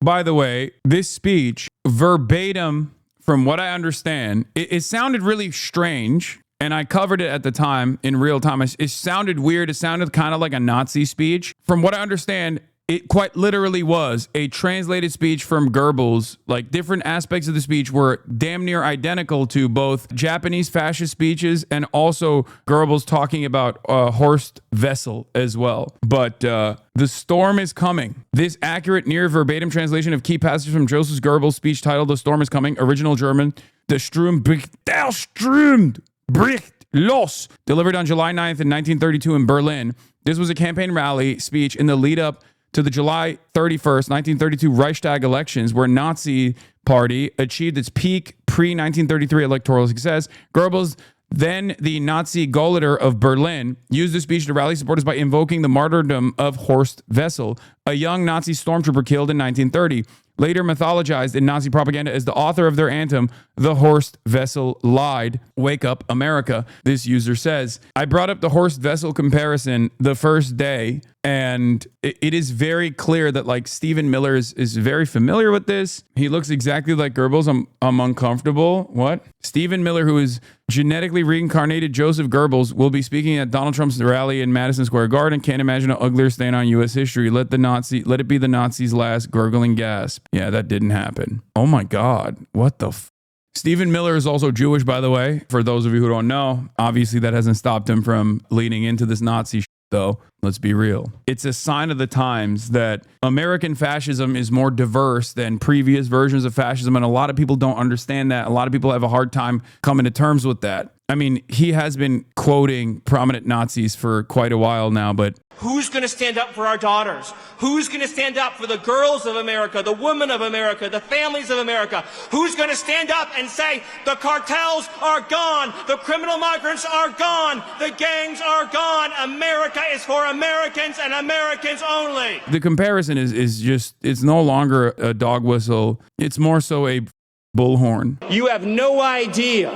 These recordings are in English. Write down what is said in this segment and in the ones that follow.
by the way, this speech, verbatim, from what I understand, it sounded really strange. And I covered it at the time in real time. It sounded weird. It sounded kind of like a Nazi speech. From what I understand, it quite literally was a translated speech from Goebbels. Like, different aspects of the speech were damn near identical to both Japanese fascist speeches and also Goebbels talking about Horst Wessel as well. But the storm is coming. This accurate, near verbatim translation of key passages from Joseph Goebbels' speech titled "The Storm is Coming," original German, "Der Strom bricht los," delivered on July 9th in 1932 in Berlin. This was a campaign rally speech in the lead up to the July 31st, 1932 Reichstag elections, where Nazi Party achieved its peak pre-1933 electoral success. Goebbels, then the Nazi Gauleiter of Berlin, used the speech to rally supporters by invoking the martyrdom of Horst Wessel, a young Nazi stormtrooper killed in 1930. Later mythologized in Nazi propaganda as the author of their anthem, "The Horst Wessel Lied. Wake Up, America." This user says, I brought up the Horst Wessel comparison the first day, and it is very clear that, like, Stephen Miller is very familiar with this. He looks exactly like Goebbels. I'm uncomfortable. What? Stephen Miller, who is genetically reincarnated Joseph Goebbels, will be speaking at Donald Trump's rally in Madison Square Garden. Can't imagine an uglier stain on U.S. history. Let it be the Nazis' last gurgling gasp. Yeah, that didn't happen. Oh my God. What the Stephen Miller is also Jewish, by the way, for those of you who don't know. Obviously, that hasn't stopped him from leaning into this Nazi though. Let's be real. It's a sign of the times that American fascism is more diverse than previous versions of fascism, and a lot of people don't understand that. A lot of people have a hard time coming to terms with that. I mean, he has been quoting prominent Nazis for quite a while now, but who's going to stand up for our daughters? Who's going to stand up for the girls of America, the women of America, the families of America? Who's going to stand up and say the cartels are gone, the criminal migrants are gone, the gangs are gone, America is for Americans and Americans only? The comparison is just, it's no longer a dog whistle. It's more so a bullhorn. You have no idea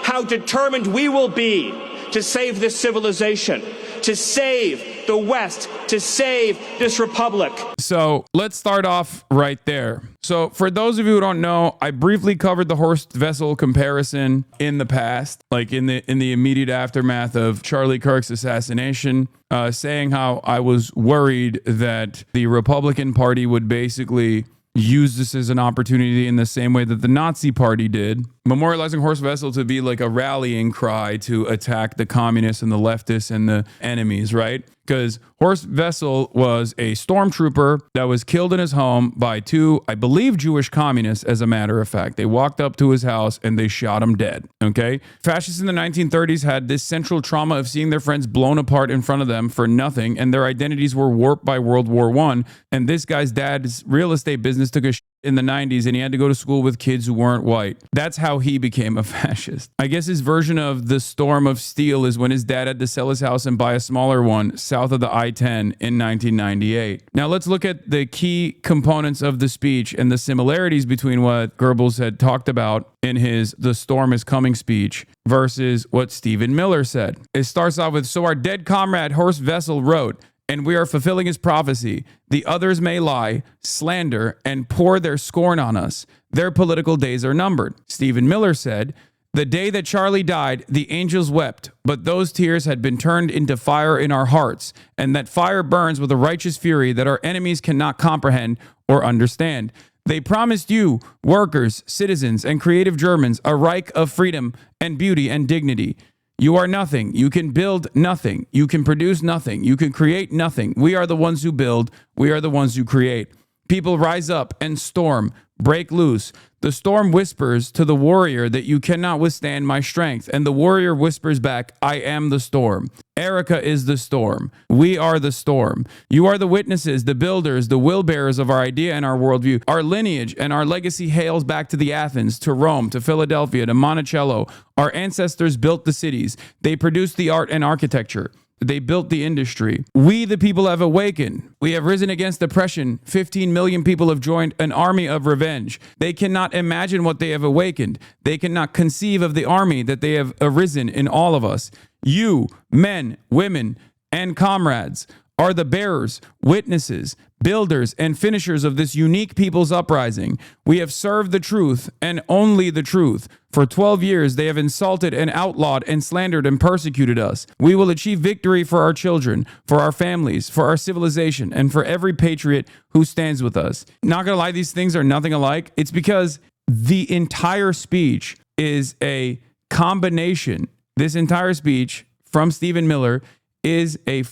how determined we will be to save this civilization, to save the West, to save this republic. So let's start off right there. So for those of you who don't know, I briefly covered the Horst Wessel comparison in the past, like in the immediate aftermath of Charlie Kirk's assassination, saying how I was worried that the Republican Party would basically use this as an opportunity in the same way that the Nazi Party did, memorializing Horst Wessel to be like a rallying cry to attack the communists and the leftists and the enemies, right? Because Horst Wessel was a stormtrooper that was killed in his home by two, I believe, Jewish communists, as a matter of fact. They walked up to his house and they shot him dead, okay? Fascists in the 1930s had this central trauma of seeing their friends blown apart in front of them for nothing, and their identities were warped by World War I. And this guy's dad's real estate business took a shit in the 90s, and he had to go to school with kids who weren't white. That's how he became a fascist. I guess his version of the storm of steel is when his dad had to sell his house and buy a smaller one south of the I-10 in 1998. Now let's look at the key components of the speech and the similarities between what Goebbels had talked about in his "The Storm is Coming" speech versus what Stephen Miller said. It starts off with, "So our dead comrade Horst Wessel wrote, and we are fulfilling his prophecy. The others may lie, slander, and pour their scorn on us. Their political days are numbered." Stephen Miller said, "The day that Charlie died, the angels wept, but those tears had been turned into fire in our hearts, and that fire burns with a righteous fury that our enemies cannot comprehend or understand. They promised you, workers, citizens, and creative Germans, a Reich of freedom and beauty and dignity. You are nothing. You can build nothing. You can produce nothing. You can create nothing. We are the ones who build. We are the ones who create. People rise up and storm, break loose. The storm whispers to the warrior that you cannot withstand my strength. And the warrior whispers back, I am the storm. Erica is the storm. We are the storm. You are the witnesses, the builders, the will bearers of our idea and our worldview. Our lineage and our legacy hails back to the Athens, to Rome, to Philadelphia, to Monticello. Our ancestors built the cities. They produced the art and architecture. They built the industry. We, the people, have awakened. We have risen against oppression. 15 million people have joined an army of revenge. They cannot imagine what they have awakened. They cannot conceive of the army that they have arisen in all of us. You, men, women, and comrades, are the bearers, witnesses, builders, and finishers of this unique people's uprising. We have served the truth and only the truth. For 12 years, they have insulted and outlawed and slandered and persecuted us. We will achieve victory for our children, for our families, for our civilization, and for every patriot who stands with us. Not gonna lie, these things are nothing alike. It's because the entire speech is a combination. This entire speech from Stephen Miller is a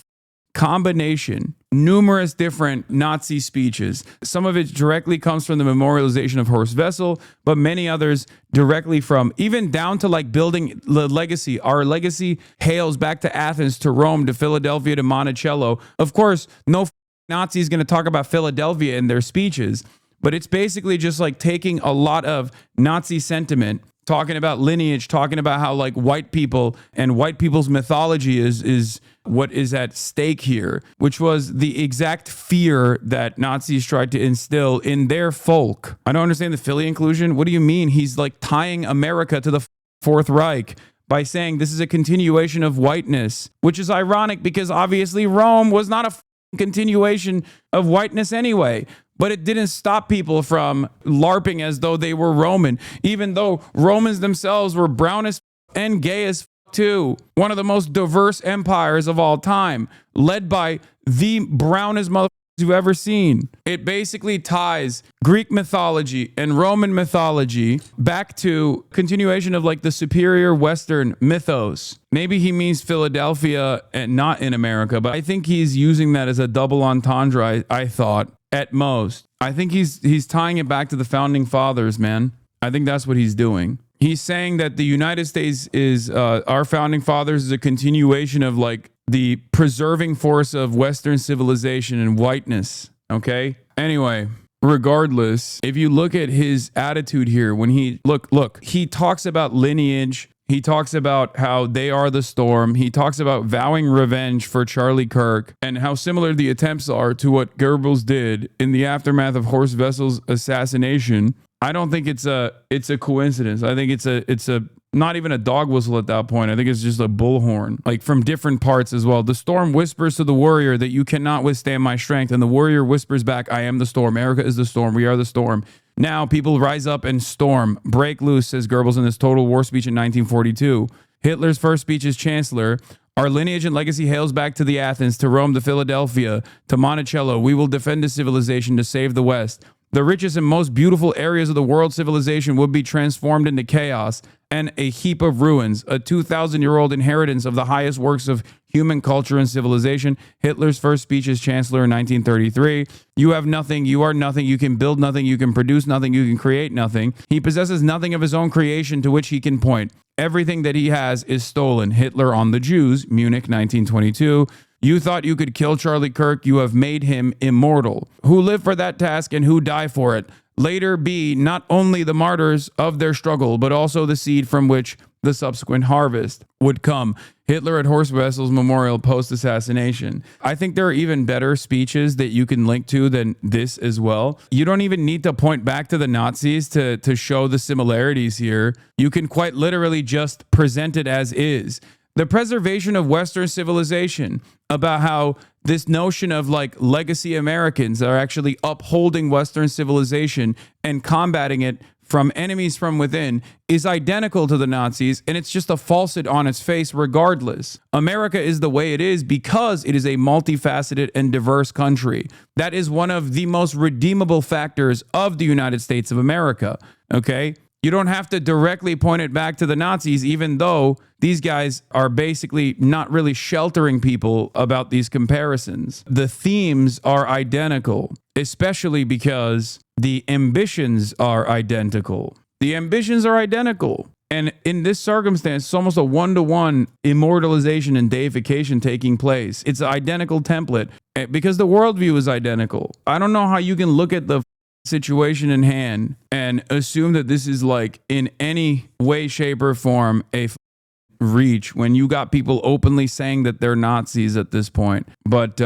combination, numerous different Nazi speeches. Some of it directly comes from the memorialization of Horst Wessel, but many others directly from, even down to like building the legacy. Our legacy hails back to Athens, to Rome, to Philadelphia, to Monticello. Of course, no Nazi is going to talk about Philadelphia in their speeches, but it's basically just like taking a lot of Nazi sentiment, talking about lineage, talking about how like white people and white people's mythology is what is at stake here, which was the exact fear that Nazis tried to instill in their folk. I don't understand the Philly inclusion. What do you mean? He's like tying America to the Fourth Reich by saying this is a continuation of whiteness, which is ironic because obviously Rome was not a continuation of whiteness anyway. But it didn't stop people from LARPing as though they were Roman, even though Romans themselves were brown as and gay as too. One of the most diverse empires of all time, led by the brownest motherfuckers you've ever seen. It basically ties Greek mythology and Roman mythology back to continuation of like the superior Western mythos. Maybe he means Philadelphia and not in America, but I think he's using that as a double entendre, I thought. At most, I think he's tying it back to the founding fathers, man. I think that's what he's doing. He's saying that the United States is our founding fathers is a continuation of like the preserving force of Western civilization and whiteness. Okay. Anyway, regardless, if you look at his attitude here, when he he talks about lineage. He talks about how they are the storm. He talks about vowing revenge for Charlie Kirk and how similar the attempts are to what Goebbels did in the aftermath of Horst Wessel's assassination. I don't think it's a coincidence. I think it's a not even a dog whistle at that point. I think it's just a bullhorn, like from different parts as well. The storm whispers to the warrior that you cannot withstand my strength, and the warrior whispers back, I am the storm. America is the storm. We are the storm. Now people rise up and storm, break loose, says Goebbels in this total war speech in 1942. Hitler's first speech as chancellor. Our lineage and legacy hails back to the Athens, to Rome, to Philadelphia, to Monticello. We will defend the civilization to save the West. The richest and most beautiful areas of the world civilization would be transformed into chaos and a heap of ruins, a 2,000-year-old inheritance of the highest works of human culture and civilization. Hitler's first speech as chancellor in 1933. You have nothing, you are nothing, you can build nothing, you can produce nothing, you can create nothing. He possesses nothing of his own creation to which he can point. Everything that he has is stolen. Hitler on the Jews, Munich 1922. You thought you could kill Charlie Kirk. You have made him immortal. Who live for that task and who die for it. Later be not only the martyrs of their struggle, but also the seed from which the subsequent harvest would come. Hitler at Horst Wessel's memorial post-assassination. I think there are even better speeches that you can link to than this as well. You don't even need to point back to the Nazis to show the similarities here. You can quite literally just present it as is. The preservation of Western civilization, about how this notion of like legacy Americans are actually upholding Western civilization and combating it from enemies from within, is identical to the Nazis, and it's just a falsehood on its face regardless. America is the way it is because it is a multifaceted and diverse country. That is one of the most redeemable factors of the United States of America, okay? You don't have to directly point it back to the Nazis, even though these guys are basically not really sheltering people about these comparisons. The themes are identical, especially because the ambitions are identical. The ambitions are identical. And in this circumstance, it's almost a one-to-one immortalization and deification taking place. It's an identical template because the worldview is identical. I don't know how you can look at the situation in hand and assume that this is like in any way, shape, or form a reach when you got people openly saying that they're Nazis at this point. But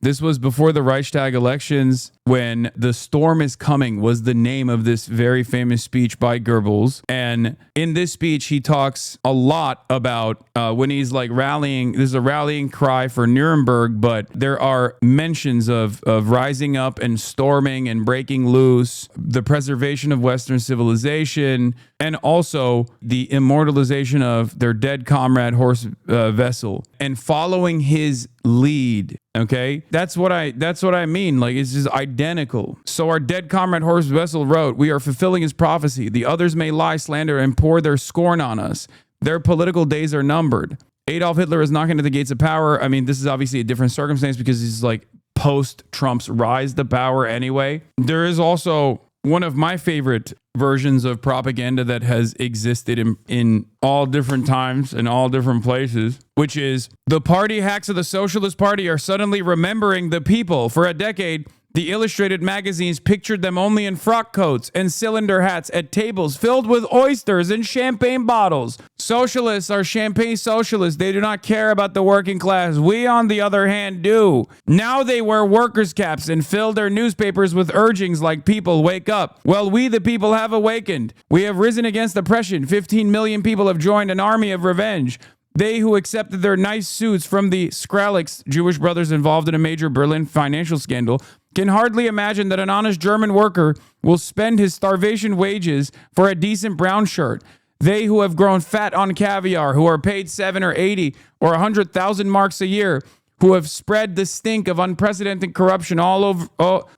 this was before the Reichstag elections, when "The Storm is Coming" was the name of this very famous speech by Goebbels. And in this speech, he talks a lot about when he's like rallying. There's a rallying cry for Nuremberg, but there are mentions of rising up and storming and breaking loose, the preservation of Western civilization, and also the immortalization of their dead comrade Horst Wessel, and following his lead. Okay, that's what I mean. Like, it's just identical. So our dead comrade Horst Wessel wrote, "We are fulfilling his prophecy. The others may lie, slander, and pour their scorn on us. Their political days are numbered. Adolf Hitler is knocking at the gates of power." I mean, this is obviously a different circumstance because he's like post Trump's rise to power anyway. There is also one of my favorite versions of propaganda that has existed in all different times and all different places, which is the party hacks of the Socialist Party are suddenly remembering the people. For a decade, the illustrated magazines pictured them only in frock coats and cylinder hats at tables filled with oysters and champagne bottles. Socialists are champagne socialists. They do not care about the working class. We, on the other hand, do. Now they wear workers' caps and fill their newspapers with urgings like, "People, wake up." Well, we the people have awakened. We have risen against oppression. 15 million people have joined an army of revenge. They who accepted their nice suits from the Skralex, Jewish brothers involved in a major Berlin financial scandal, can hardly imagine that an honest German worker will spend his starvation wages for a decent brown shirt. They who have grown fat on caviar, who are paid 7 or 80 or 100,000 marks a year, who have spread the stink of unprecedented corruption all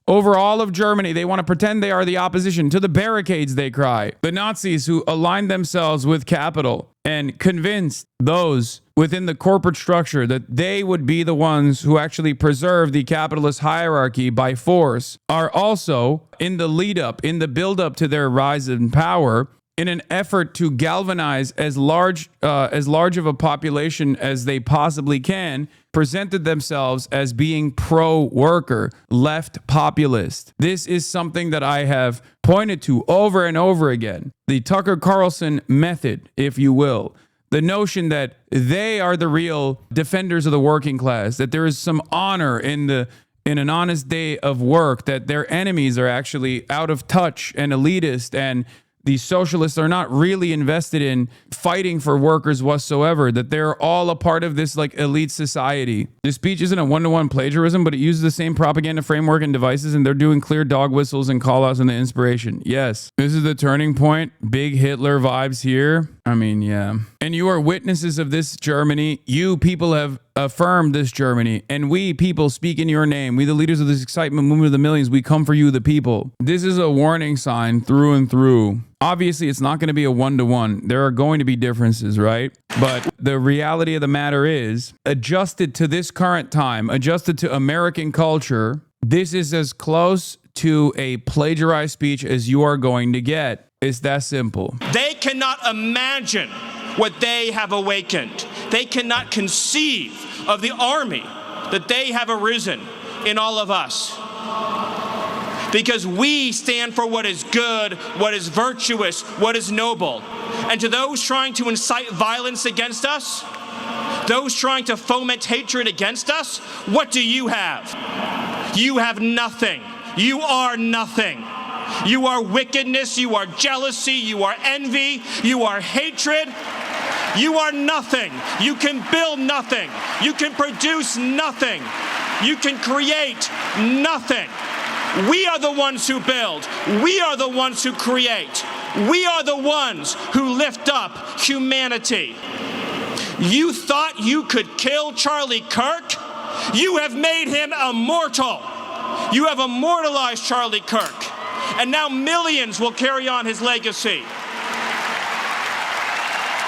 over all of Germany. They want to pretend they are the opposition. To the barricades, they cry. The Nazis who aligned themselves with capital and convinced those within the corporate structure that they would be the ones who actually preserve the capitalist hierarchy by force are also in the lead up, in the build up to their rise in power, in an effort to galvanize as large of a population as they possibly can, presented themselves as being pro-worker, left populist. This is something that I have pointed to over and over again. The Tucker Carlson method, if you will. The notion that they are the real defenders of the working class, that there is some honor in an honest day of work, that their enemies are actually out of touch and elitist, and the socialists are not really invested in fighting for workers whatsoever, that they're all a part of this like elite society. This speech isn't a one-to-one plagiarism, but it uses the same propaganda framework and devices, and they're doing clear dog whistles and call-outs and the inspiration. Yes, this is the turning point. Big Hitler vibes here. I mean, yeah. And you are witnesses of this Germany. You people have affirmed this Germany, and we people speak in your name. We, the leaders of this excitement movement of the millions, we come for you, the people. This is a warning sign through and through. Obviously, it's not going to be a one-to-one. There are going to be differences, right? But the reality of the matter is, adjusted to this current time, adjusted to American culture, this is as close to a plagiarized speech as you are going to get. It's that simple. They cannot imagine what they have awakened. They cannot conceive of the army that they have arisen in all of us. Because we stand for what is good, what is virtuous, what is noble. And to those trying to incite violence against us, those trying to foment hatred against us, what do you have? You have nothing. You are nothing. You are wickedness, you are jealousy, you are envy, you are hatred. You are nothing. You can build nothing. You can produce nothing. You can create nothing. We are the ones who build. We are the ones who create. We are the ones who lift up humanity. You thought you could kill Charlie Kirk? You have made him immortal. You have immortalized Charlie Kirk. And now millions will carry on his legacy.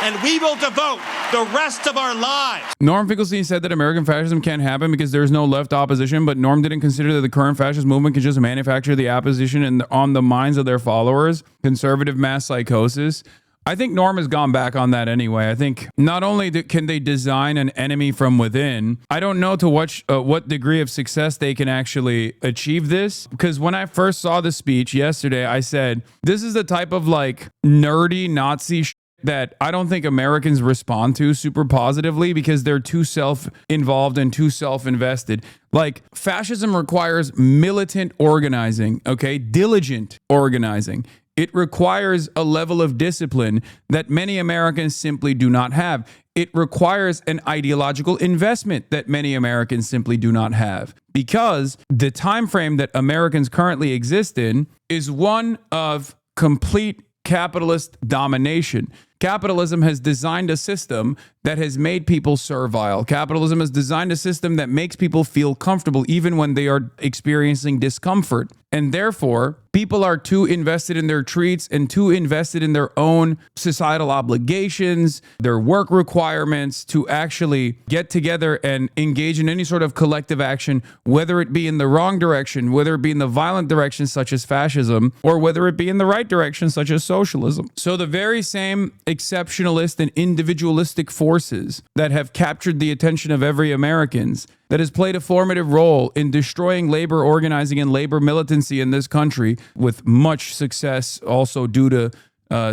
And we will devote the rest of our lives. Norm Finkelstein said that American fascism can't happen because there's no left opposition, but Norm didn't consider that the current fascist movement can just manufacture the opposition and on the minds of their followers, conservative mass psychosis. I think Norm has gone back on that anyway. I think not only can they design an enemy from within, I don't know to what degree of success they can actually achieve this. Because when I first saw the speech yesterday, I said, this is the type of like nerdy Nazi that I don't think Americans respond to super positively because they're too self-involved and too self-invested. Like, fascism requires militant organizing, okay? Diligent organizing. It requires a level of discipline that many Americans simply do not have. It requires an ideological investment that many Americans simply do not have, because the time frame that Americans currently exist in is one of complete capitalist domination. Capitalism has designed a system that has made people servile. Capitalism has designed a system that makes people feel comfortable even when they are experiencing discomfort. And therefore, people are too invested in their treats and too invested in their own societal obligations, their work requirements, to actually get together and engage in any sort of collective action, whether it be in the wrong direction, whether it be in the violent direction such as fascism, or whether it be in the right direction such as socialism. So the very same exceptionalist and individualistic forces that have captured the attention of every Americans, that has played a formative role in destroying labor organizing and labor militancy in this country, with much success also due to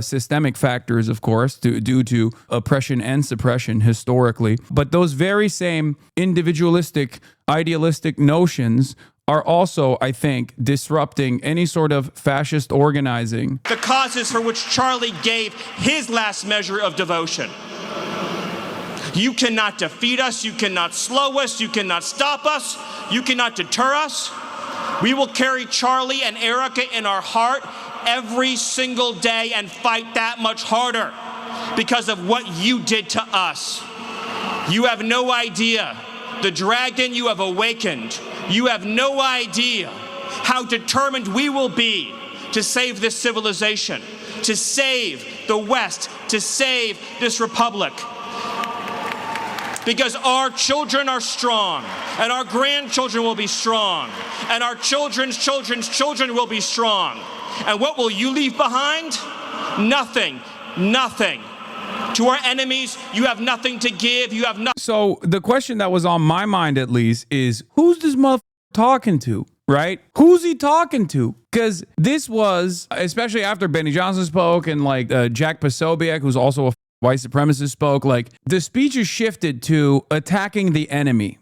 systemic factors, of course, due to oppression and suppression historically. But those very same individualistic, idealistic notions are also, I think, disrupting any sort of fascist organizing. The causes for which Charlie gave his last measure of devotion. You cannot defeat us, you cannot slow us, you cannot stop us, you cannot deter us. We will carry Charlie and Erica in our heart every single day and fight that much harder because of what you did to us. You have no idea the dragon you have awakened. You have no idea how determined we will be to save this civilization, to save the West, to save this republic. Because our children are strong, and our grandchildren will be strong, and our children's children's children will be strong. And what will you leave behind? Nothing. Nothing. To our enemies, you have nothing to give. You have nothing. So the question that was on my mind, at least, is who's this motherfucker talking to? Right? Who's he talking to? Because this was, especially after Benny Johnson spoke and like Jack Posobiec, who's also a white supremacist, spoke, like the speech is shifted to attacking the enemy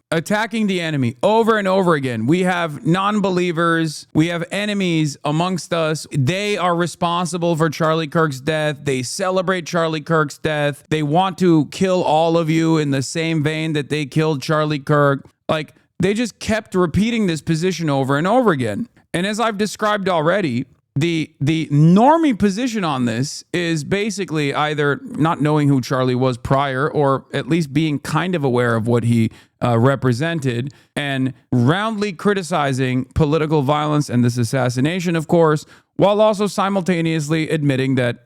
over and over again. We have non-believers, we have enemies amongst us. They are responsible for Charlie Kirk's death. They celebrate Charlie Kirk's death. They want to kill all of you in the same vein that they killed Charlie Kirk. Like, they just kept repeating this position over and over again. And as I've described already, the normie position on this is basically either not knowing who Charlie was prior, or at least being kind of aware of what he represented, and roundly criticizing political violence and this assassination, of course, while also simultaneously admitting that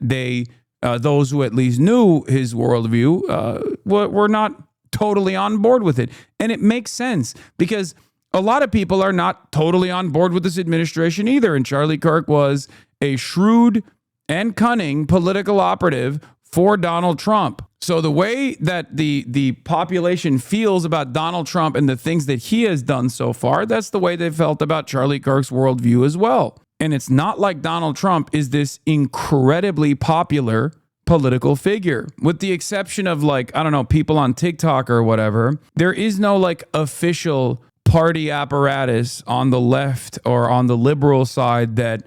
those who at least knew his worldview were not totally on board with it. And it makes sense, because a lot of people are not totally on board with this administration either. And Charlie Kirk was a shrewd and cunning political operative for Donald Trump. So the way that the population feels about Donald Trump and the things that he has done so far, that's the way they felt about Charlie Kirk's worldview as well. And it's not like Donald Trump is this incredibly popular political figure. With the exception of, like, I don't know, people on TikTok or whatever, there is no like official party apparatus on the left or on the liberal side that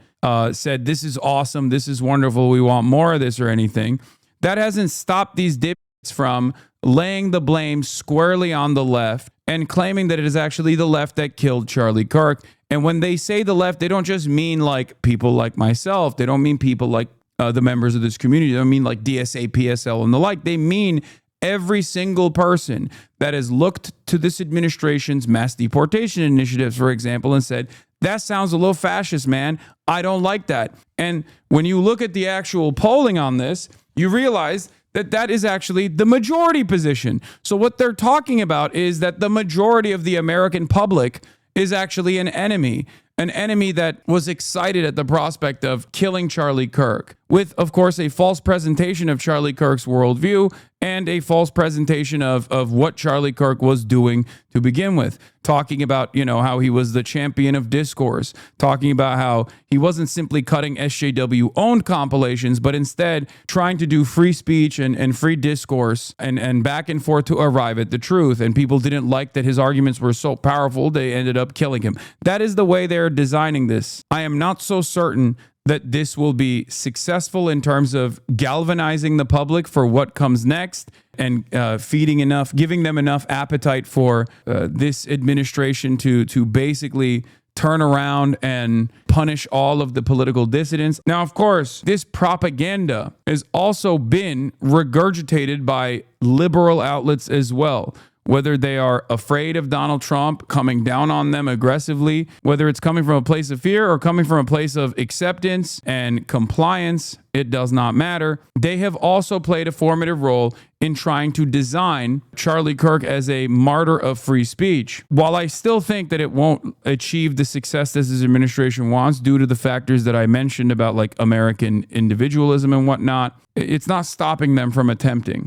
said this is awesome, this is wonderful, we want more of this, or anything. That hasn't stopped these dipshits from laying the blame squarely on the left and claiming that it is actually the left that killed Charlie Kirk. And when they say the left, they don't just mean like people like myself. They don't mean people like the members of this community. They don't mean like DSA, PSL, and the like. They mean every single person that has looked to this administration's mass deportation initiatives, for example, and said, that sounds a little fascist, man. I don't like that. And when you look at the actual polling on this, you realize that that is actually the majority position. So what they're talking about is that the majority of the American public is actually an enemy that was excited at the prospect of killing Charlie Kirk, with, of course, a false presentation of Charlie Kirk's worldview and a false presentation of what Charlie Kirk was doing to begin with. Talking about, how he was the champion of discourse, talking about how he wasn't simply cutting SJW-owned compilations, but instead trying to do free speech and free discourse and back and forth to arrive at the truth. And people didn't like that his arguments were so powerful, they ended up killing him. That is the way they're designing this. I am not so certain that this will be successful in terms of galvanizing the public for what comes next and giving them enough appetite for this administration to basically turn around and punish all of the political dissidents. Now, of course, this propaganda has also been regurgitated by liberal outlets as well. Whether they are afraid of Donald Trump coming down on them aggressively, whether it's coming from a place of fear or coming from a place of acceptance and compliance, it does not matter. They have also played a formative role in trying to design Charlie Kirk as a martyr of free speech. While I still think that it won't achieve the success that his administration wants due to the factors that I mentioned about like American individualism and whatnot, it's not stopping them from attempting.